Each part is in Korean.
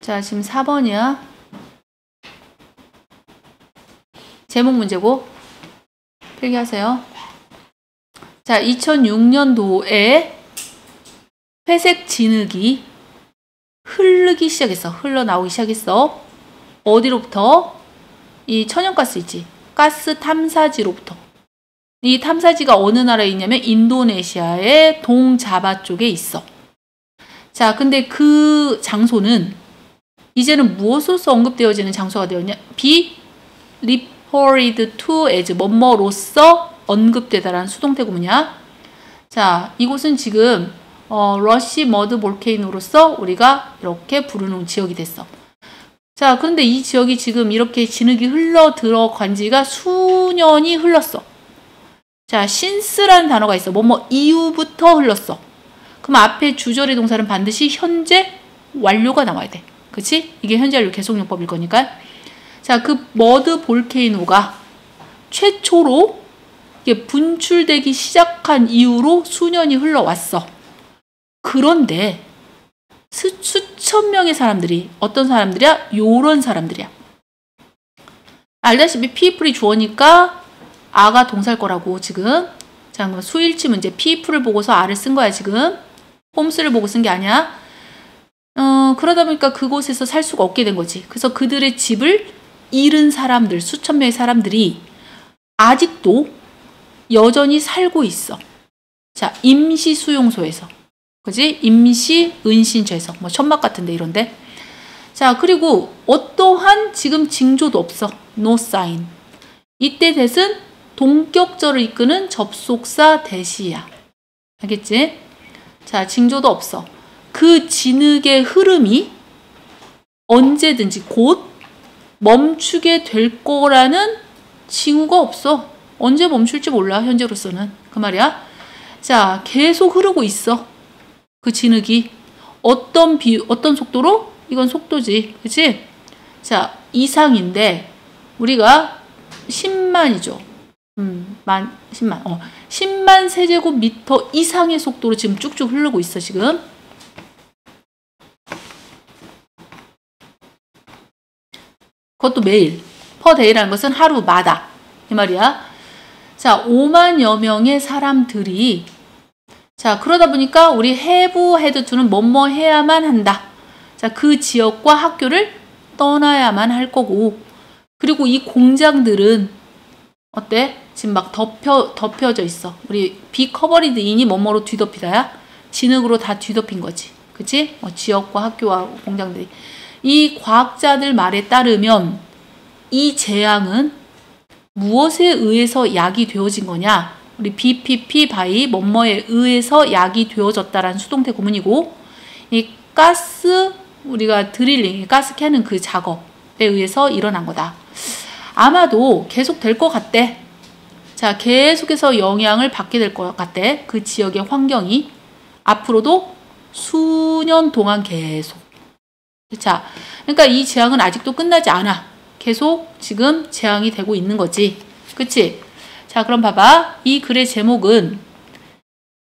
자, 지금 4번이야. 제목 문제고 필기하세요. 자, 2006년도에 회색 진흙이 흐르기 시작했어. 흘러나오기 시작했어. 어디로부터? 이 천연가스 있지. 가스 탐사지로부터. 이 탐사지가 어느 나라에 있냐면 인도네시아의 동자바 쪽에 있어. 자, 근데 그 장소는 이제는 무엇으로서 언급되어지는 장소가 되었냐? be reported to as 뭐뭐로서 언급되다라는 수동태 구문이야. 자, 이곳은 지금 러시 머드 볼케이노로서 우리가 이렇게 부르는 지역이 됐어. 자, 그런데 이 지역이 지금 이렇게 진흙이 흘러 들어간 지가 수년이 흘렀어. 자, since라는 단어가 있어. 뭐뭐 이후부터 흘렀어. 그럼 앞에 주절의 동사는 반드시 현재 완료가 나와야 돼. 그치? 이게 현재 완료 계속용법일 거니까. 자, 그 머드 볼케이노가 최초로 이게 분출되기 시작한 이후로 수년이 흘러왔어. 그런데 수천 명의 사람들이 어떤 사람들이야? 요런 사람들이야. 알다시피 people이 주어니까 아가 동사일 거라고 지금. 자, 그럼 수일치 문제 people을 보고서 아를 쓴 거야 지금. 홈스를 보고 쓴 게 아니야. 그러다 보니까 그곳에서 살 수가 없게 된 거지. 그래서 그들의 집을 잃은 사람들, 수천 명의 사람들이 아직도 여전히 살고 있어. 자, 임시 수용소에서. 그지? 임시 은신처에서. 뭐 천막 같은데 이런데. 자, 그리고 어떠한 지금 징조도 없어. No sign. 이때 대신 동격절을 이끄는 접속사 대시야. 알겠지? 자, 징조도 없어. 그 진흙의 흐름이 언제든지 곧 멈추게 될 거라는 징후가 없어. 언제 멈출지 몰라, 현재로서는. 그 말이야. 자, 계속 흐르고 있어. 그 진흙이. 어떤 속도로? 이건 속도지. 그치? 자, 이상인데, 우리가 10만이죠. 10만 세제곱미터 이상의 속도로 지금 쭉쭉 흐르고 있어, 지금. 그것도 매일. per day라는 것은 하루마다. 이 말이야. 자, 5만여 명의 사람들이. 자, 그러다 보니까 우리 have had to는 뭐뭐 해야만 한다. 자, 그 지역과 학교를 떠나야만 할 거고. 그리고 이 공장들은 어때? 지금 막 덮여져 있어. 우리 be covered in이 뭐뭐로 뒤덮이다야? 진흙으로 다 뒤덮인 거지. 그치? 지역과 학교와 공장들이. 이 과학자들 말에 따르면 이 재앙은 무엇에 의해서 야기되어진 거냐? 우리 BPP by 뭐뭐에 의해서 야기되어졌다라는 수동태 구문이고, 이 가스 우리가 드릴링, 가스 캐는 그 작업에 의해서 일어난 거다. 아마도 계속 될 것 같대. 자, 계속해서 영향을 받게 될 것 같대. 그 지역의 환경이 앞으로도 수년 동안 계속. 자, 그러니까 이 재앙은 아직도 끝나지 않아. 계속 지금 재앙이 되고 있는 거지. 그치? 자, 그럼 봐봐. 이 글의 제목은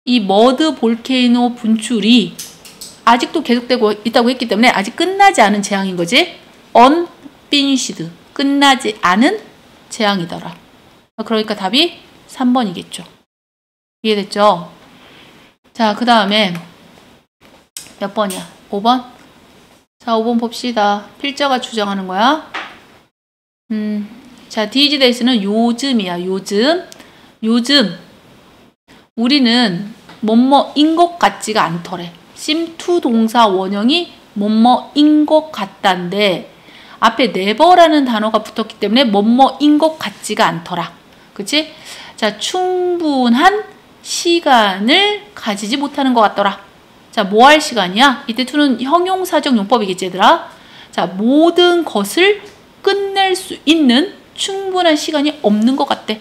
이 머드 볼케이노 분출이 아직도 계속되고 있다고 했기 때문에 아직 끝나지 않은 재앙인 거지. unfinished. 끝나지 않은 재앙이더라. 그러니까 답이 3번이겠죠. 이해됐죠? 자, 그 다음에 몇 번이야? 5번? 자, 5번 봅시다. 필자가 주장하는 거야. 자, these days는 요즘이야. 요즘 우리는 뭐뭐인 것 같지가 않더래. seem to 동사 원형이 뭐뭐인 것 같단데 앞에 never라는 단어가 붙었기 때문에 뭐뭐인 것 같지가 않더라. 그치? 자, 충분한 시간을 가지지 못하는 것 같더라. 자, 뭐 할 시간이야? 이때 to는 형용사적 용법이겠지, 얘들아. 자, 모든 것을 끝낼 수 있는 충분한 시간이 없는 것 같대.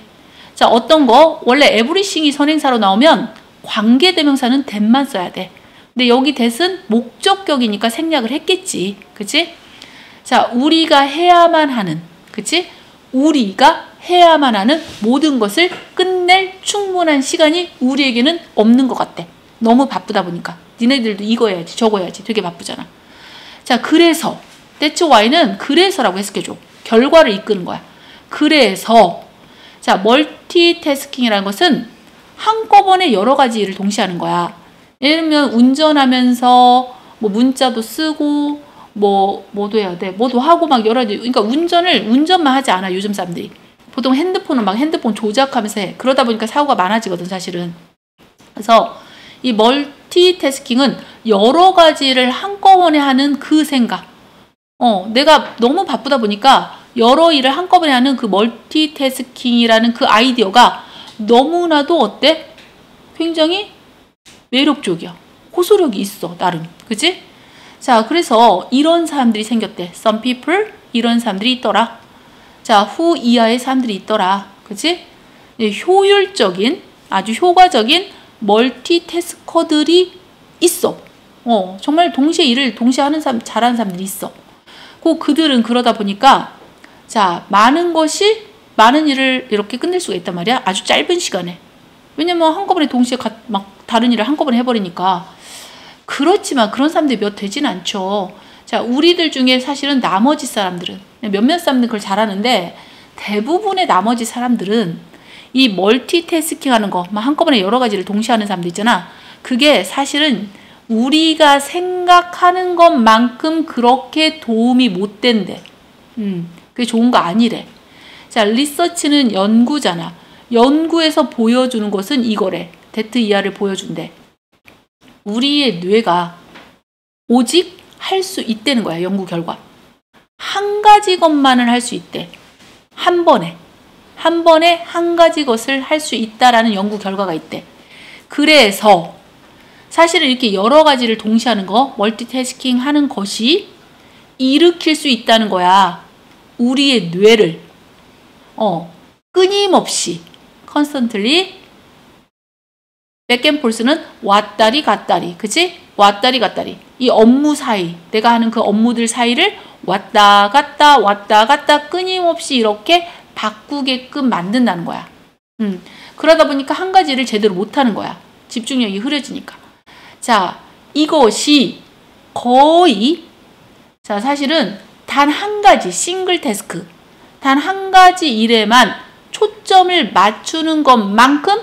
자, 어떤 거? 원래 everything이 선행사로 나오면 관계대명사는 that만 써야 돼. 근데 여기 that은 목적격이니까 생략을 했겠지. 그치? 자, 우리가 해야만 하는, 그치? 우리가 해야만 하는 모든 것을 끝낼 충분한 시간이 우리에게는 없는 것 같대. 너무 바쁘다 보니까. 니네들도 이거 해야지, 저거 해야지. 되게 바쁘잖아. 자, 그래서 that's why는 그래서라고 해석해줘. 결과를 이끄는 거야. 그래서 자, 멀티태스킹이라는 것은 한꺼번에 여러 가지 일을 동시에 하는 거야. 예를 들면 운전하면서 뭐 문자도 쓰고 뭐도 해야 돼. 뭐도 하고 막 여러 가지. 그러니까 운전만 하지 않아, 요즘 사람들이. 보통 핸드폰은 막 핸드폰 조작하면서 해. 그러다 보니까 사고가 많아지거든, 사실은. 그래서 이 멀티태스킹은 여러 가지를 한꺼번에 하는 그 생각. 내가 너무 바쁘다 보니까 여러 일을 한꺼번에 하는 그 멀티태스킹이라는 그 아이디어가 너무나도 어때? 굉장히 매력적이야. 호소력이 있어, 나름. 그치? 자, 그래서 이런 사람들이 생겼대. Some people, 이런 사람들이 있더라. 자, 후 이하의 사람들이 있더라. 그치? 효율적인, 아주 효과적인 멀티태스커들이 있어. 정말 동시에 일을 동시에 하는 사람, 잘하는 사람들이 있어. 그들은 그러다 보니까, 자, 많은 일을 이렇게 끝낼 수가 있단 말이야. 아주 짧은 시간에. 왜냐면 한꺼번에 동시에 막 다른 일을 한꺼번에 해버리니까. 그렇지만 그런 사람들이 몇 되진 않죠. 자, 우리들 중에 사실은 나머지 사람들은, 몇몇 사람들은 그걸 잘하는데, 대부분의 나머지 사람들은 이 멀티태스킹 하는 거, 막 한꺼번에 여러 가지를 동시에 하는 사람들 있잖아. 그게 사실은 우리가 생각하는 것만큼 그렇게 도움이 못 된대. 그게 좋은 거 아니래. 자, 리서치는 연구잖아. 연구에서 보여주는 것은 이거래. 데트 이하를 보여준대. 우리의 뇌가 오직 할 수 있다는 거야, 연구 결과. 한 가지 것만을 할 수 있대. 한 번에 한 가지 것을 할 수 있다라는 연구 결과가 있대. 그래서 사실은 이렇게 여러 가지를 동시에 하는 거, 멀티태스킹 하는 것이 일으킬 수 있다는 거야. 우리의 뇌를 끊임없이 constantly 백앤폴스는 왔다리 갔다리, 그치? 왔다리 갔다리. 이 업무 사이, 내가 하는 그 업무들 사이를 왔다 갔다 끊임없이 이렇게 바꾸게끔 만든다는 거야. 그러다 보니까 한 가지를 제대로 못하는 거야. 집중력이 흐려지니까. 자, 이것이 거의, 자, 사실은 단 한 가지, 싱글 태스크, 단 한 가지 일에만 초점을 맞추는 것만큼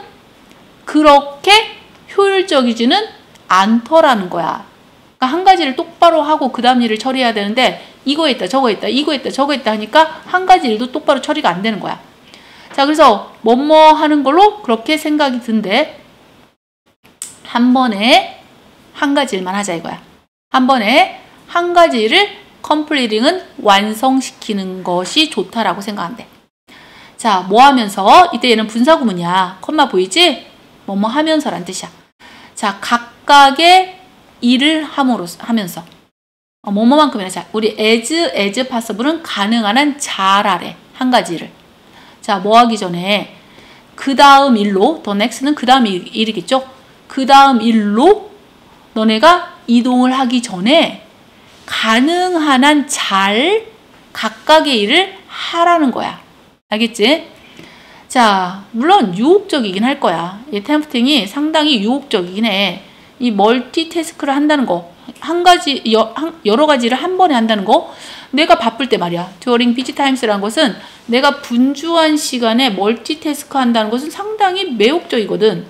그렇게 효율적이지는 않더라는 거야. 그러니까 한 가지를 똑바로 하고 그 다음 일을 처리해야 되는데 이거 했다 저거 했다 이거 했다 저거 했다 하니까 한 가지 일도 똑바로 처리가 안 되는 거야. 자, 그래서 뭐뭐 하는 걸로 그렇게 생각이 든대. 한 번에 한 가지 일만 하자 이거야. 한 번에 한 가지 일을 컴플리팅은 완성시키는 것이 좋다라고 생각한대. 자, 뭐 하면서? 이때 얘는 분사구문이야. 컴마 보이지? 뭐뭐 하면서란 뜻이야. 자, 각각의 일을 하면서. 뭐뭐만큼이나. 자, 우리 as possible은 가능한 한 잘하래. 한 가지 일을. 자, 뭐 하기 전에 그 다음 일로, the next는 그 다음 일이겠죠? 그 다음 일로 너네가 이동을 하기 전에 가능한 한 잘 각각의 일을 하라는 거야. 알겠지? 자, 물론 유혹적이긴 할 거야. 이 템프팅이 상당히 유혹적이긴 해. 이 멀티태스크를 한다는 거, 여러 가지를 한 번에 한다는 거, 내가 바쁠 때 말이야. during busy times라는 것은 내가 분주한 시간에 멀티태스크 한다는 것은 상당히 매혹적이거든.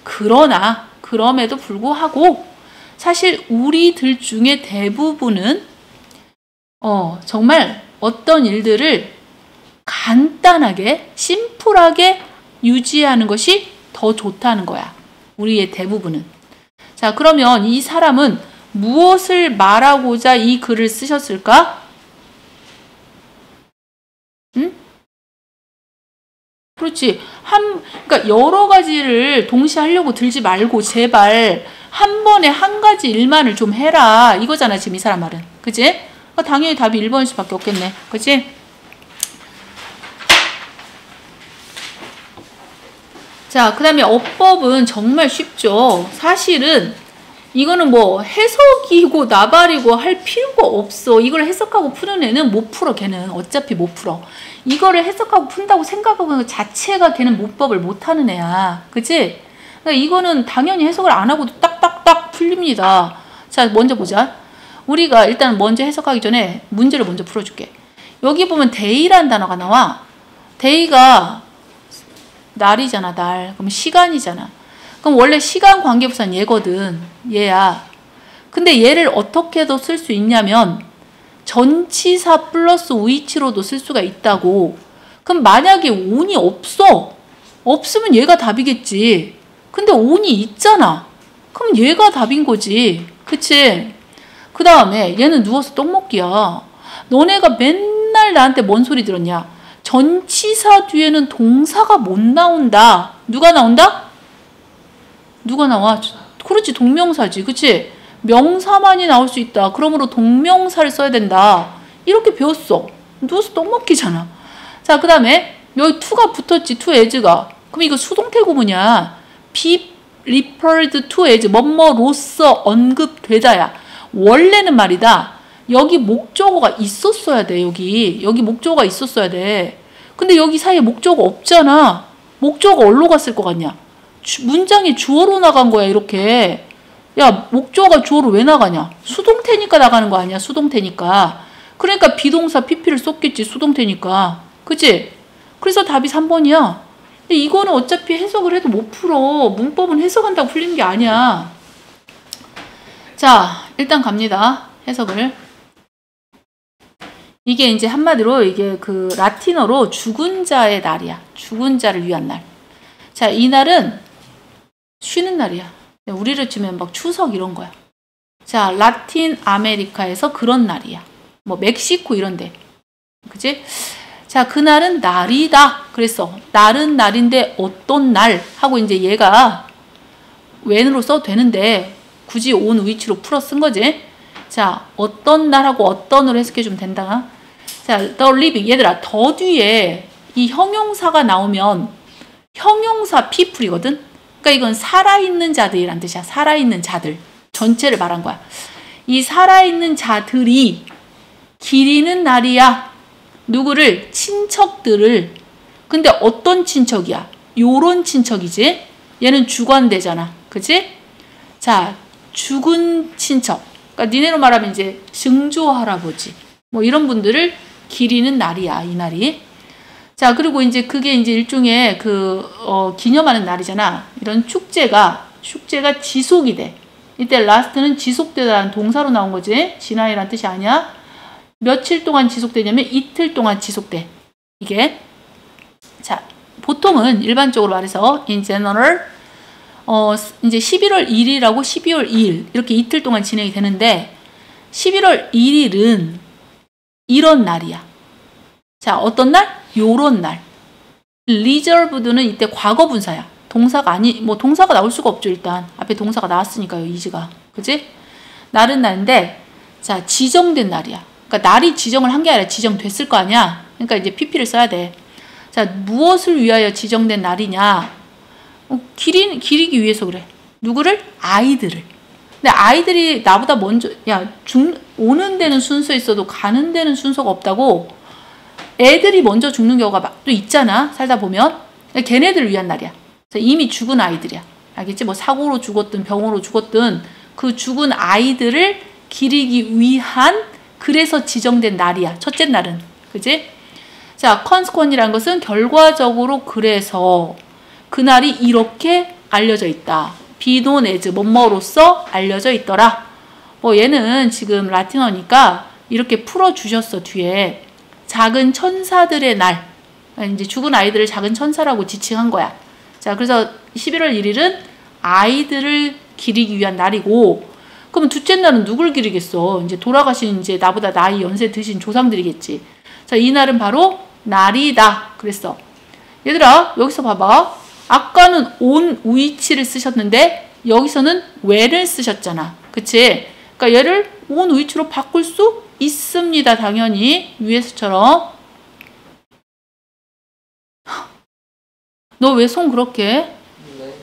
그럼에도 불구하고 사실 우리들 중에 대부분은 정말 어떤 일들을 간단하게, 심플하게 유지하는 것이 더 좋다는 거야. 우리의 대부분은. 자, 그러면 이 사람은 무엇을 말하고자 이 글을 쓰셨을까? 응? 그렇지. 그러니까 여러 가지를 동시에 하려고 들지 말고 제발 한 번에 한 가지 일만을 좀 해라. 이거잖아, 지금 이 사람 말은. 그치? 그러니까 당연히 답이 1번일 수밖에 없겠네. 그치? 자, 그 다음에 어법은 정말 쉽죠. 사실은 이거는 뭐 해석이고 나발이고 할 필요가 없어. 이걸 해석하고 푸는 애는 못 풀어. 걔는 어차피 못 풀어. 이거를 해석하고 푼다고 생각하고 있는 것 자체가 걔는 문법을 못하는 애야. 그치? 그러니까 이거는 당연히 해석을 안 하고도 딱딱딱 풀립니다. 자, 먼저 보자. 우리가 일단 먼저 해석하기 전에 문제를 먼저 풀어줄게. 여기 보면 day라는 단어가 나와. day가 날이잖아, 날. 그럼 시간이잖아. 그럼 원래 시간 관계부사는 얘거든. 얘야. 근데 얘를 어떻게도 쓸 수 있냐면 전치사 플러스 위치로도 쓸 수가 있다고. 그럼 만약에 on이 없어. 없으면 얘가 답이겠지. 근데 on이 있잖아. 그럼 얘가 답인 거지. 그치? 그 다음에 얘는 누워서 떡 먹기야. 너네가 맨날 나한테 뭔 소리 들었냐? 전치사 뒤에는 동사가 못 나온다. 누가 나온다? 누가 나와? 그렇지, 동명사지. 그치? 명사만이 나올 수 있다. 그러므로 동명사를 써야 된다. 이렇게 배웠어. 누워서 떡 먹기잖아. 자, 그 다음에 여기 to가 붙었지. to as가. 그럼 이거 수동태 구문이야. be referred to as 뭐뭐로서 언급되다야. 원래는 말이다. 여기 목적어가 있었어야 돼. 여기 목적어가 있었어야 돼. 근데 여기 사이에 목적어 없잖아. 목적어 어디로 갔을 것 같냐? 문장이 주어로 나간 거야. 이렇게. 야, 목적어가 주어로 왜 나가냐? 수동태니까 나가는 거 아니야? 수동태니까. 그러니까 비동사 pp를 썼겠지. 수동태니까. 그치? 그래서 답이 3번이야. 근데 이거는 어차피 해석을 해도 못 풀어. 문법은 해석한다고 풀리는 게 아니야. 자, 일단 갑니다. 해석을. 이게 이제 한마디로 이게 그 라틴어로 죽은 자의 날이야. 죽은 자를 위한 날. 자, 이 날은 쉬는 날이야. 우리를 치면 막 추석 이런 거야. 자, 라틴 아메리카에서 그런 날이야. 뭐 멕시코 이런데. 그치? 자, 그날은 날이다. 그랬어. 날은 날인데 어떤 날? 하고 이제 얘가 when으로 써도 되는데 굳이 on 위치로 풀어 쓴 거지. 자, 어떤 날하고 어떤으로 해석해주면 된다. 자, the living. 얘들아, 더 뒤에 이 형용사가 나오면 형용사 people이거든. 그러니까 이건 살아있는 자들이란 뜻이야. 살아있는 자들. 전체를 말한 거야. 이 살아있는 자들이 기리는 날이야. 누구를? 친척들을. 근데 어떤 친척이야? 요런 친척이지. 얘는 주관대잖아. 그치? 자, 죽은 친척. 그러니까 니네로 말하면 이제 증조 할아버지. 뭐 이런 분들을 기리는 날이야. 이 날이. 자, 그리고 이제 그게 이제 일종의 기념하는 날이잖아. 이런 축제가 지속이 돼. 이때 last는 지속되다라는 동사로 나온 거지. 지난이란 뜻이 아니야. 며칠 동안 지속되냐면 이틀 동안 지속돼. 이게. 자, 보통은 일반적으로 말해서 in general 이제 11월 1일하고 12월 2일 이렇게 이틀 동안 진행이 되는데 11월 1일은 이런 날이야. 자, 어떤 날? 요런 날. reserved는 이때 과거 분사야. 동사가 동사가 나올 수가 없죠. 일단 앞에 동사가 나왔으니까요. is가. 그지? 날은 날인데 자, 지정된 날이야. 그러니까 날이 지정을 한 게 아니라 지정됐을 거 아니야. 그러니까 이제 pp를 써야 돼. 자, 무엇을 위하여 지정된 날이냐? 기리기 위해서 그래. 누구를? 아이들을. 근데 아이들이 나보다 먼저 오는 데는 순서 있어도 가는 데는 순서가 없다고. 애들이 먼저 죽는 경우가 또 있잖아. 살다 보면. 걔네들을 위한 날이야. 이미 죽은 아이들이야. 알겠지? 뭐 사고로 죽었든 병으로 죽었든 그 죽은 아이들을 기리기 위한 그래서 지정된 날이야. 첫째 날은. 그지? 자, consequence이라는 것은 결과적으로 그래서 그날이 이렇게 알려져 있다. be known as 뭐뭐로서 알려져 있더라. 뭐 얘는 지금 라틴어니까 이렇게 풀어주셨어. 뒤에 작은 천사들의 날. 이제 죽은 아이들을 작은 천사라고 지칭한 거야. 자, 그래서 11월 1일은 아이들을 기리기 위한 날이고, 그러면 둘째 날은 누굴 기리겠어? 이제 돌아가신 이제 나보다 나이 연세 드신 조상들이겠지. 자, 이 날은 바로 날이다. 그랬어. 얘들아, 여기서 봐봐. 아까는 on 위치를 쓰셨는데 여기서는 when을 쓰셨잖아. 그치? 그러니까 얘를 on 위치로 바꿀 수 있습니다. 당연히 위에서처럼. 너 왜 손 그렇게 해? 네.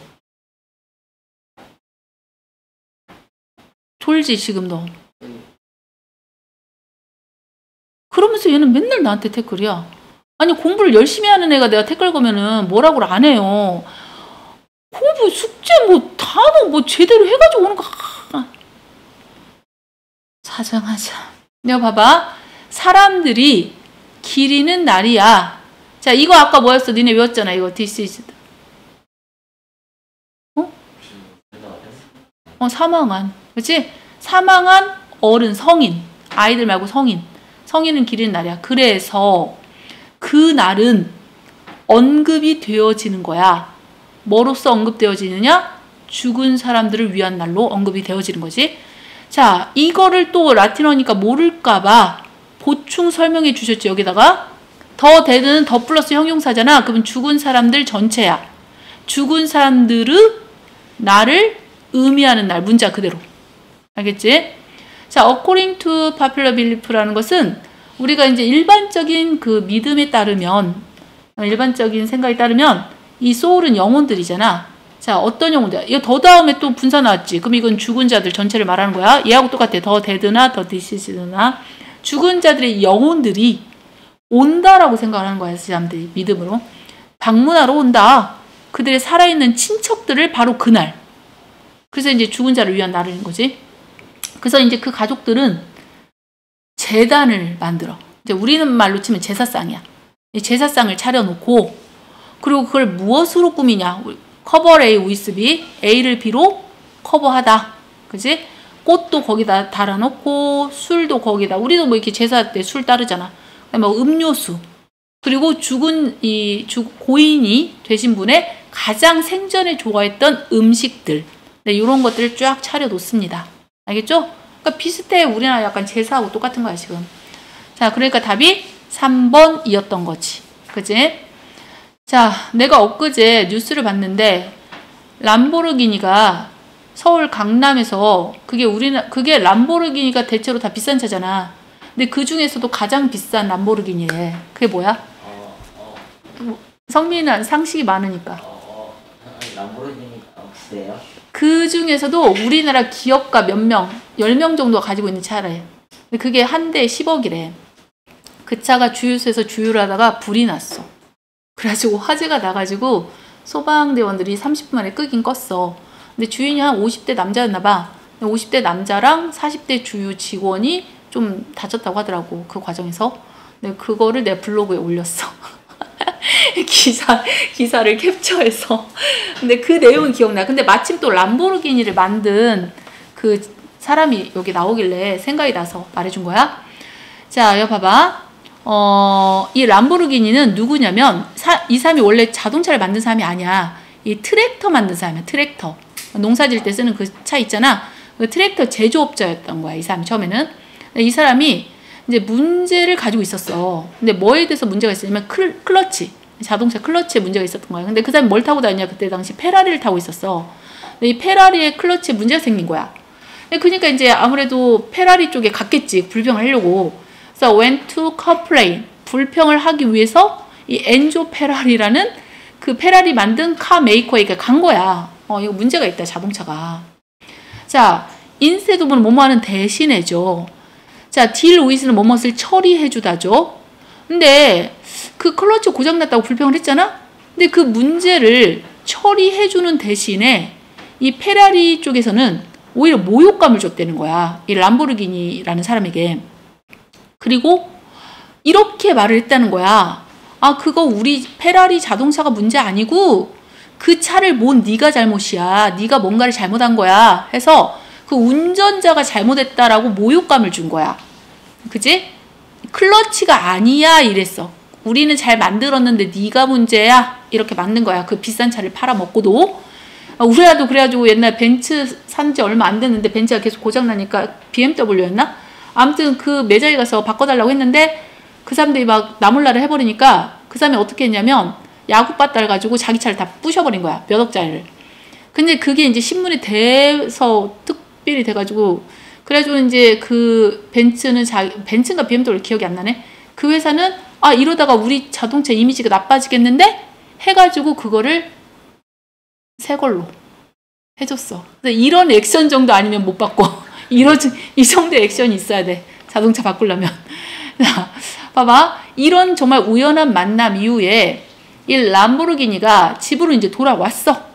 졸지 지금 너. 그러면서 얘는 맨날 나한테 태클이야. 아니, 공부를 열심히 하는 애가 내가 태클 거면은 뭐라고 안 해요. 공부 숙제 단어 제대로 해가지고 오는 거. 사정하자. 내가 봐봐. 사람들이 기리는 날이야. 자, 이거 아까 뭐였어? 니네 외웠잖아. 이거 this is. 사망한. 그렇지? 사망한 어른, 성인. 아이들 말고 성인. 성인은 기리는 날이야. 그래서 그 날은 언급이 되어지는 거야. 뭐로써 언급되어지느냐? 죽은 사람들을 위한 날로 언급이 되어지는 거지. 자, 이거를 또 라틴어니까 모를까봐 보충 설명해 주셨지. 여기다가 더 데드는 더 플러스 형용사잖아. 그러면 죽은 사람들 전체야. 죽은 사람들의 날을 의미하는 날. 문자 그대로. 알겠지? 자, according to popular belief라는 것은 우리가 이제 일반적인 그 믿음에 따르면, 일반적인 생각에 따르면 이 소울은 영혼들이잖아. 자, 어떤 영혼들? 이거 더 다음에 또 분사 나왔지. 그럼 이건 죽은 자들 전체를 말하는 거야. 얘하고 똑같아. 더 데드나 더 디시스나 죽은 자들의 영혼들이 온다라고 생각을 하는 거야. 사람들이 믿음으로. 방문하러 온다. 그들의 살아있는 친척들을 바로 그날. 그래서 이제 죽은 자를 위한 날인 거지. 그래서 이제 그 가족들은 제단을 만들어. 이제 우리는 말로 치면 제사상이야. 이 제사상을 차려놓고, 그리고 그걸 무엇으로 꾸미냐? 커버 A with B, A를 B로 커버하다. 그지? 꽃도 거기다 달아놓고, 술도 거기다. 우리도 뭐 이렇게 제사 때 술 따르잖아. 뭐 음료수. 그리고 죽은 고인이 되신 분의 가장 생전에 좋아했던 음식들. 네, 이런 것들을 쫙 차려놓습니다. 알겠죠? 그러니까 비슷해. 우리나라 약간 제사하고 똑같은 거야, 지금. 자, 그러니까 답이 3번이었던 거지. 그지? 자, 내가 엊그제 뉴스를 봤는데, 람보르기니가 서울 강남에서, 그게 람보르기니가 대체로 다 비싼 차잖아. 근데 그 중에서도 가장 비싼 람보르기니래. 그게 뭐야? 성민은 상식이 많으니까. 람보르기니가 비싸요? 그 중에서도 우리나라 기업가 몇 명, 10명 정도 가지고 있는 차래. 근데 그게 한 대에 10억이래. 그 차가 주유소에서 주유를 하다가 불이 났어. 그래가지고 화재가 나가지고 소방대원들이 30분 만에 끄긴 껐어. 근데 주인이 한 50대 남자였나 봐. 50대 남자랑 40대 주유 직원이 좀 다쳤다고 하더라고. 그 과정에서. 근데 그거를 내 블로그에 올렸어. 기사를 캡처해서. 근데 그 내용은 기억나. 근데 마침 또 람보르기니를 만든 그 사람이 여기 나오길래 생각이 나서 말해준 거야. 자, 여기 봐봐. 이 람보르기니는 누구냐면, 이 사람이 원래 자동차를 만든 사람이 아니야. 이 트랙터 만든 사람이야. 트랙터. 농사 지을 때 쓰는 그 차 있잖아. 그 트랙터 제조업자였던 거야. 이 사람이 처음에는. 이 사람이 이제 문제를 가지고 있었어. 근데 뭐에 대해서 문제가 있었냐면 클러치. 자동차 클러치에 문제가 있었던 거야. 근데 그 사람이 뭘 타고 다녔냐? 그때 당시 페라리를 타고 있었어. 근데 이 페라리의 클러치에 문제가 생긴 거야. 그러니까 이제 아무래도 페라리 쪽에 갔겠지. 불평을 하려고. 그래서 went to complain. 불평을 하기 위해서 이 엔조 페라리라는 그 페라리 만든 카 메이커에게 간 거야. 이거 문제가 있다, 자동차가. 자, instead of는 뭐뭐하는 대신해줘. 자, deal with는 뭐뭐를 처리해주다죠. 근데 그 클러치 고장났다고 불평을 했잖아? 근데 그 문제를 처리해주는 대신에 이 페라리 쪽에서는 오히려 모욕감을 줬다는 거야. 이 람보르기니라는 사람에게. 그리고 이렇게 말을 했다는 거야. 아, 그거 우리 페라리 자동차가 문제 아니고 그 차를 몬 네가 잘못이야. 네가 뭔가를 잘못한 거야. 해서 그 운전자가 잘못했다라고 모욕감을 준 거야. 그지? 클러치가 아니야 이랬어. 우리는 잘 만들었는데 네가 문제야. 이렇게 만든 거야. 그 비싼 차를 팔아먹고도. 우리라도 그래가지고 옛날 벤츠 산 지 얼마 안 됐는데 벤츠가 계속 고장나니까 BMW였나? 아무튼 그 매장에 가서 바꿔달라고 했는데 그 사람들이 막 나몰라를 해버리니까 그 사람이 어떻게 했냐면 야구바 따라가지고 자기 차를 다 부셔버린 거야. 몇 억짜리를. 근데 그게 이제 신문에 돼서 특별히 돼가지고 그래가지고 이제 그 벤츠인가 BMW 기억이 안 나네. 그 회사는 아 이러다가 우리 자동차 이미지가 나빠지겠는데 해가지고 그거를 새 걸로 해줬어. 이런 액션 정도 아니면 못 바꿔. 이 정도의 액션이 있어야 돼. 자동차 바꾸려면. 자, 봐봐. 이런 정말 우연한 만남 이후에 이 람보르기니가 집으로 이제 돌아왔어.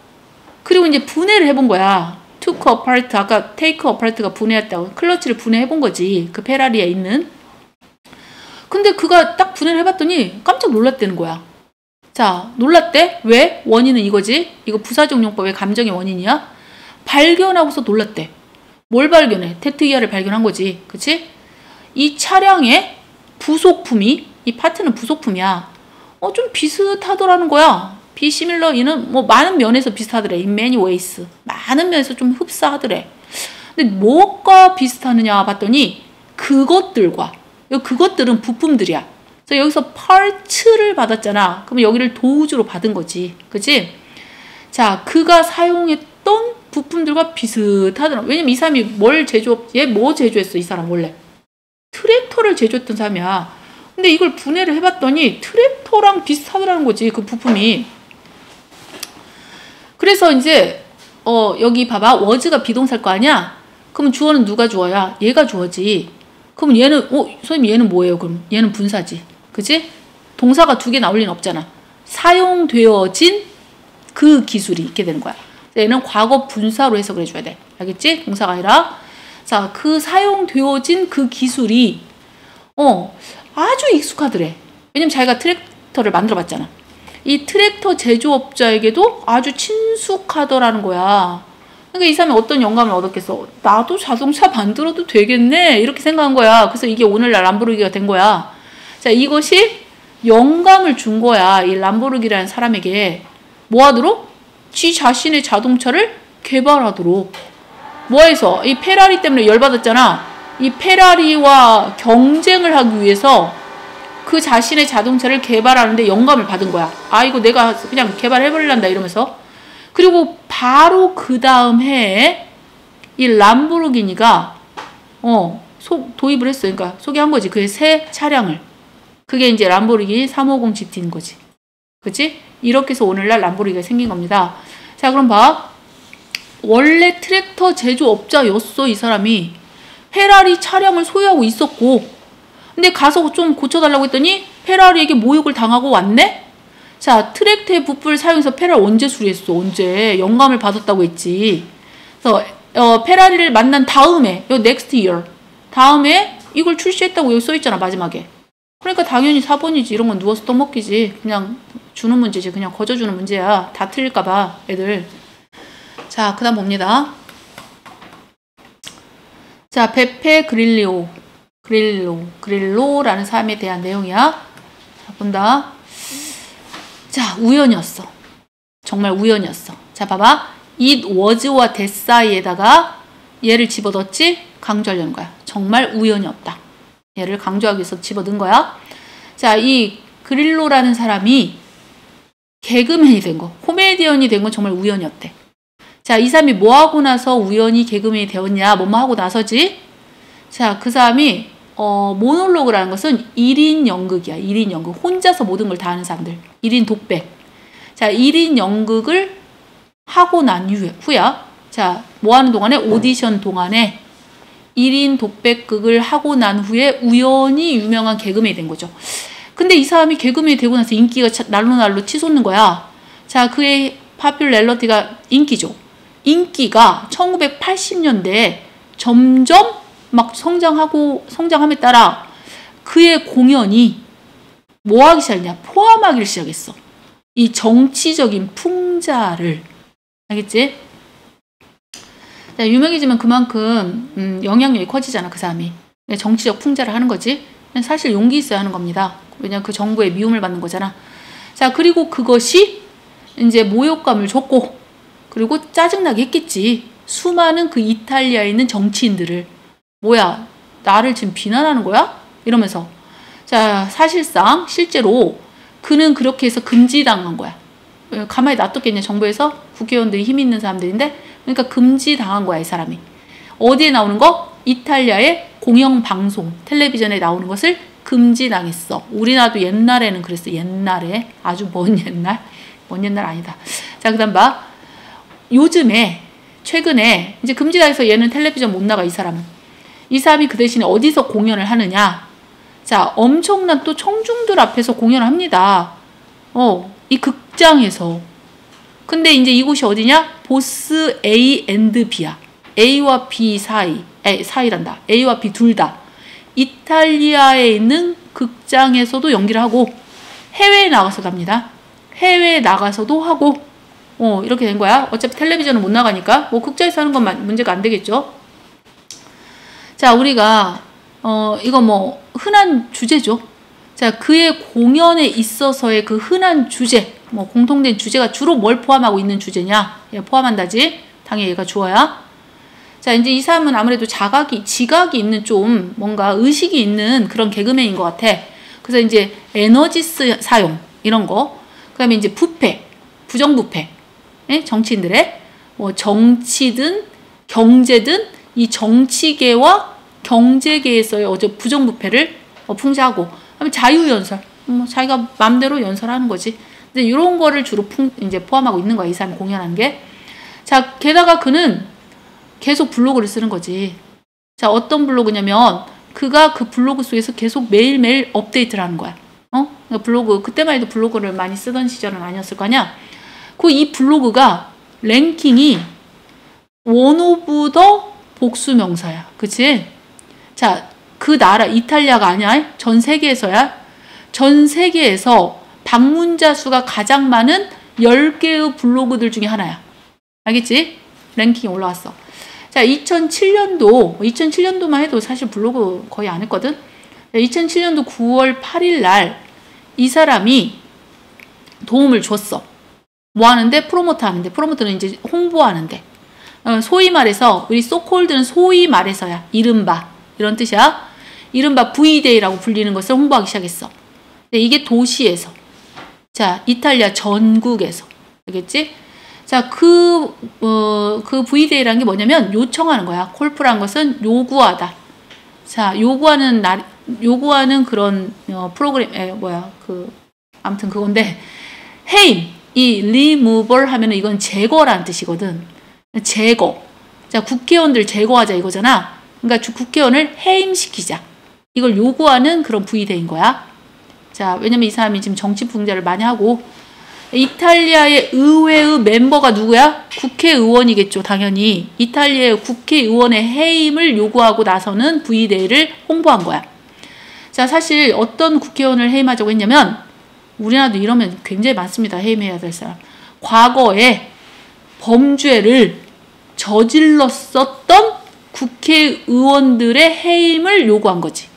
그리고 이제 분해를 해본 거야. took apart, 아까 take apart가 분해했다고 클러치를 분해해본 거지. 그 페라리에 있는. 근데 그가 딱 분해를 해봤더니 깜짝 놀랐다는 거야. 자, 놀랐대? 왜? 원인은 이거지. 이거 부사적용법의 감정의 원인이야. 발견하고서 놀랐대. 뭘 발견해? 테트이아를 발견한 거지. 그치? 이 차량의 부속품이, 이 파트는 부속품이야. 좀 비슷하더라는 거야. 비시밀러, 이는 뭐 많은 면에서 비슷하더래. in many ways. 많은 면에서 좀 흡사하더래. 근데 뭐가 비슷하느냐 봤더니 그것들과, 그것들은 부품들이야. 그래서 여기서 parts를 받았잖아. 그러면 여기를 도우주로 받은 거지. 그치? 자, 그가 사용했던 부품들과 비슷하더라. 왜냐면 이 사람이 얘 뭐 제조했어, 이 사람 원래. 트랙터를 제조했던 사람이야. 근데 이걸 분해를 해봤더니 트랙터랑 비슷하더라는 거지, 그 부품이. 그래서 이제 여기 봐봐. was가 비동사일 거 아니야? 그러면 주어는 누가 주어야? 얘가 주어지. 그럼 얘는 선생님 얘는 뭐예요? 그럼 얘는 분사지. 그치? 동사가 두 개 나올 리는 없잖아. 사용되어진 그 기술이 있게 되는 거야. 얘는 과거 분사로 해석을 해줘야 돼. 알겠지? 동사가 아니라. 자, 그 사용되어진 그 기술이 아주 익숙하더래. 왜냐면 자기가 트랙터를 만들어 봤잖아. 이 트랙터 제조업자에게도 아주 친숙하더라는 거야. 그러니까 이 사람이 어떤 영감을 얻었겠어? 나도 자동차 만들어도 되겠네, 이렇게 생각한 거야. 그래서 이게 오늘날 람보르기가 된 거야. 자, 이것이 영감을 준 거야. 이 람보르기라는 사람에게. 뭐 하도록? 지 자신의 자동차를 개발하도록. 뭐해서? 이 페라리 때문에 열받았잖아. 이 페라리와 경쟁을 하기 위해서 그 자신의 자동차를 개발하는데 영감을 받은 거야. 이거 내가 그냥 개발해버릴란다, 이러면서. 그리고 바로 그 다음 해에 이 람보르기니가 도입을 했어. 그러니까 소개한 거지. 그의 새 차량을. 그게 이제 람보르기니 350 GT인 거지. 그치? 이렇게 해서 오늘날 람보르기가 생긴 겁니다. 자, 그럼 봐. 원래 트랙터 제조업자였어, 이 사람이. 페라리 차량을 소유하고 있었고, 근데 가서 좀 고쳐달라고 했더니 페라리에게 모욕을 당하고 왔네? 자, 트랙터의 부품을 사용해서 페라리 언제 수리했어? 언제? 영감을 받았다고 했지. 그래서 페라리를 만난 다음에, next year 다음에 이걸 출시했다고 여기 써있잖아, 마지막에. 그러니까 당연히 4번이지. 이런 건 누워서 떠먹기지. 그냥 주는 문제지. 그냥 거저주는 문제야. 다 틀릴까봐, 애들. 자, 그 다음 봅니다. 자, 베페 그릴로라는 사람에 대한 내용이야. 자, 본다. 자, 우연이었어. 정말 우연이었어. 자, 봐봐. it was와 that 사이에다가 얘를 집어넣었지? 강조하려는 거야. 정말 우연이 없다. 얘를 강조하기 위해서 집어넣은 거야. 자, 이 그릴로라는 사람이 개그맨이 된 거, 코미디언이 된 건 정말 우연이었대. 자, 이 사람이 뭐 하고 나서 우연히 개그맨이 되었냐? 뭐뭐 하고 나서지? 자, 그 사람이 모놀로그라는 것은 1인 연극이야. 1인 연극. 혼자서 모든 걸 다 하는 사람들. 1인 독백. 자, 1인 연극을 하고 난 후야. 자, 뭐 하는 동안에? 오디션 동안에 1인 독백극을 하고 난 후에 우연히 유명한 개그맨이 된 거죠. 근데 이 사람이 개그맨이 되고 나서 인기가 날로 치솟는 거야. 자, 그의 파퓰러리티가 인기죠. 인기가 1980년대에 점점 막 성장함에 따라 그의 공연이 뭐 하기 시작했냐? 포함하기를 시작했어. 이 정치적인 풍자를. 알겠지? 자, 유명해지면 그만큼 영향력이 커지잖아, 그 사람이. 정치적 풍자를 하는 거지. 사실 용기 있어야 하는 겁니다. 왜냐면 그 정부의 미움을 받는 거잖아. 자, 그리고 그것이 이제 모욕감을 줬고, 그리고 짜증나게 했겠지. 수많은 그 이탈리아에 있는 정치인들을. 뭐야, 나를 지금 비난하는 거야? 이러면서. 자, 사실상 실제로 그는 그렇게 해서 금지당한 거야. 가만히 놔뒀겠냐, 정부에서? 국회의원들이 힘 있는 사람들인데. 그러니까 금지당한 거야, 이 사람이. 어디에 나오는 거? 이탈리아의 공영방송, 텔레비전에 나오는 것을 금지당했어. 우리나라도 옛날에는 그랬어. 옛날에. 아주 먼 옛날. 먼 옛날 아니다. 자, 그 다음 봐. 요즘에, 최근에, 이제 금지당해서 얘는 텔레비전 못 나가, 이 사람은. 이 사람이 그 대신에 어디서 공연을 하느냐? 자, 엄청난 또 청중들 앞에서 공연을 합니다. 이 극장에서. 근데 이제 이곳이 어디냐? 보스 A and B야. A와 B 사이란다. A와 B 둘 다. 이탈리아에 있는 극장에서도 연기를 하고 해외에 나가서도 합니다. 해외에 나가서도 하고 이렇게 된 거야. 어차피 텔레비전은 못 나가니까 뭐 극장에서 하는 건 문제가 안 되겠죠. 자, 우리가 이거 뭐 흔한 주제죠. 자, 그의 공연에 있어서의 그 흔한 주제, 뭐 공통된 주제가 주로 뭘 포함하고 있는 주제냐? 얘 포함한다지. 당연히 얘가 주어야. 자, 이제 이 사람은 아무래도 지각이 있는 좀 뭔가 의식이 있는 그런 개그맨인 것 같아. 그래서 이제 에너지 사용 이런 거, 그다음에 이제 부패, 부정부패, 정치인들의 뭐 정치든 경제든 이 정치계와 경제계에서의 부정부패를 풍자하고, 그다음에 자유연설, 자기가 마음대로 연설하는 거지. 근데 이런 거를 주로 이제 포함하고 있는 거야, 이 사람이 공연하는 게. 자, 게다가 그는 계속 블로그를 쓰는 거지. 자, 어떤 블로그냐면 그가 그 블로그 속에서 계속 매일매일 업데이트를 하는 거야. 그러니까 블로그, 그때만 해도 블로그를 많이 쓰던 시절은 아니었을 거 아니야. 이 블로그가 랭킹이 원 오브 더 복수명사야. 그치? 자, 그 나라 이탈리아가 아니야. 전 세계에서야. 전 세계에서 방문자 수가 가장 많은 10개의 블로그들 중에 하나야. 알겠지? 랭킹이 올라왔어. 자, 2007년도만 해도 사실 블로그 거의 안 했거든. 2007년도 9월 8일 날 이 사람이 도움을 줬어. 뭐 하는데? 프로모트 하는데. 프로모트는 이제 홍보하는데. 소위 말해서 우리 소콜드는 소위 말해서야. 이른바 이런 뜻이야. 이른바 V데이라고 불리는 것을 홍보하기 시작했어. 근데 이게 도시에서. 자, 이탈리아 전국에서. 알겠지? 자, 그 V데이라는 게 뭐냐면 요청하는 거야. 콜프란 것은 요구하다. 자, 요구하는 그런 프로그램, 아무튼 그건데, 해임, 이 removal 하면은 이건 제거라는 뜻이거든. 제거. 자, 국회의원들 제거하자 이거잖아. 그러니까 국회의원을 해임시키자. 이걸 요구하는 그런 V데이인 거야. 자, 왜냐면 이 사람이 지금 정치 풍자를 많이 하고, 이탈리아의 의회의 멤버가 누구야? 국회의원이겠죠, 당연히. 이탈리아의 국회의원의 해임을 요구하고 나서는 V데이를 홍보한 거야. 자, 사실 어떤 국회의원을 해임하자고 했냐면, 우리나라도 이러면 굉장히 많습니다. 해임해야 될 사람. 과거에 범죄를 저질렀었던 국회의원들의 해임을 요구한 거지.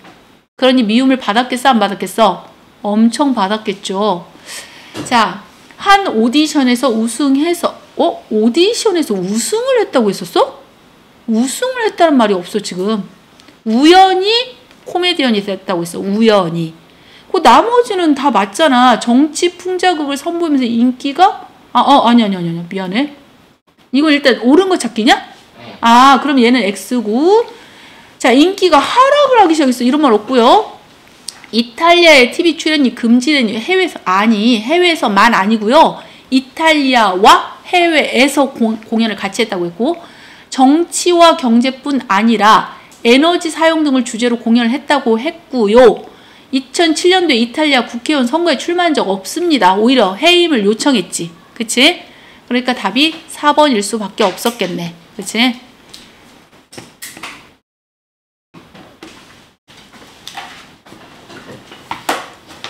그러니 미움을 받았겠어, 안 받았겠어? 엄청 받았겠죠. 자, 한 오디션에서 우승해서, 오디션에서 우승을 했다고 했었어? 우승을 했다는 말이 없어, 지금. 우연히 코미디언이 됐다고 했어, 우연히. 그 나머지는 다 맞잖아. 정치 풍자극을 선보이면서 인기가, 아니, 미안해. 이거 일단 옳은 거 찾기냐? 그럼 얘는 X고. 자, 인기가 하락을 하기 시작했어. 이런 말 없고요. 이탈리아의 TV 출연이 금지된 해외에서만 아니고요. 이탈리아와 해외에서 공연을 같이 했다고 했고, 정치와 경제뿐 아니라 에너지 사용 등을 주제로 공연을 했다고 했고요. 2007년도에 이탈리아 국회의원 선거에 출마한 적 없습니다. 오히려 해임을 요청했지. 그치? 그러니까 답이 4번일 수밖에 없었겠네. 그치?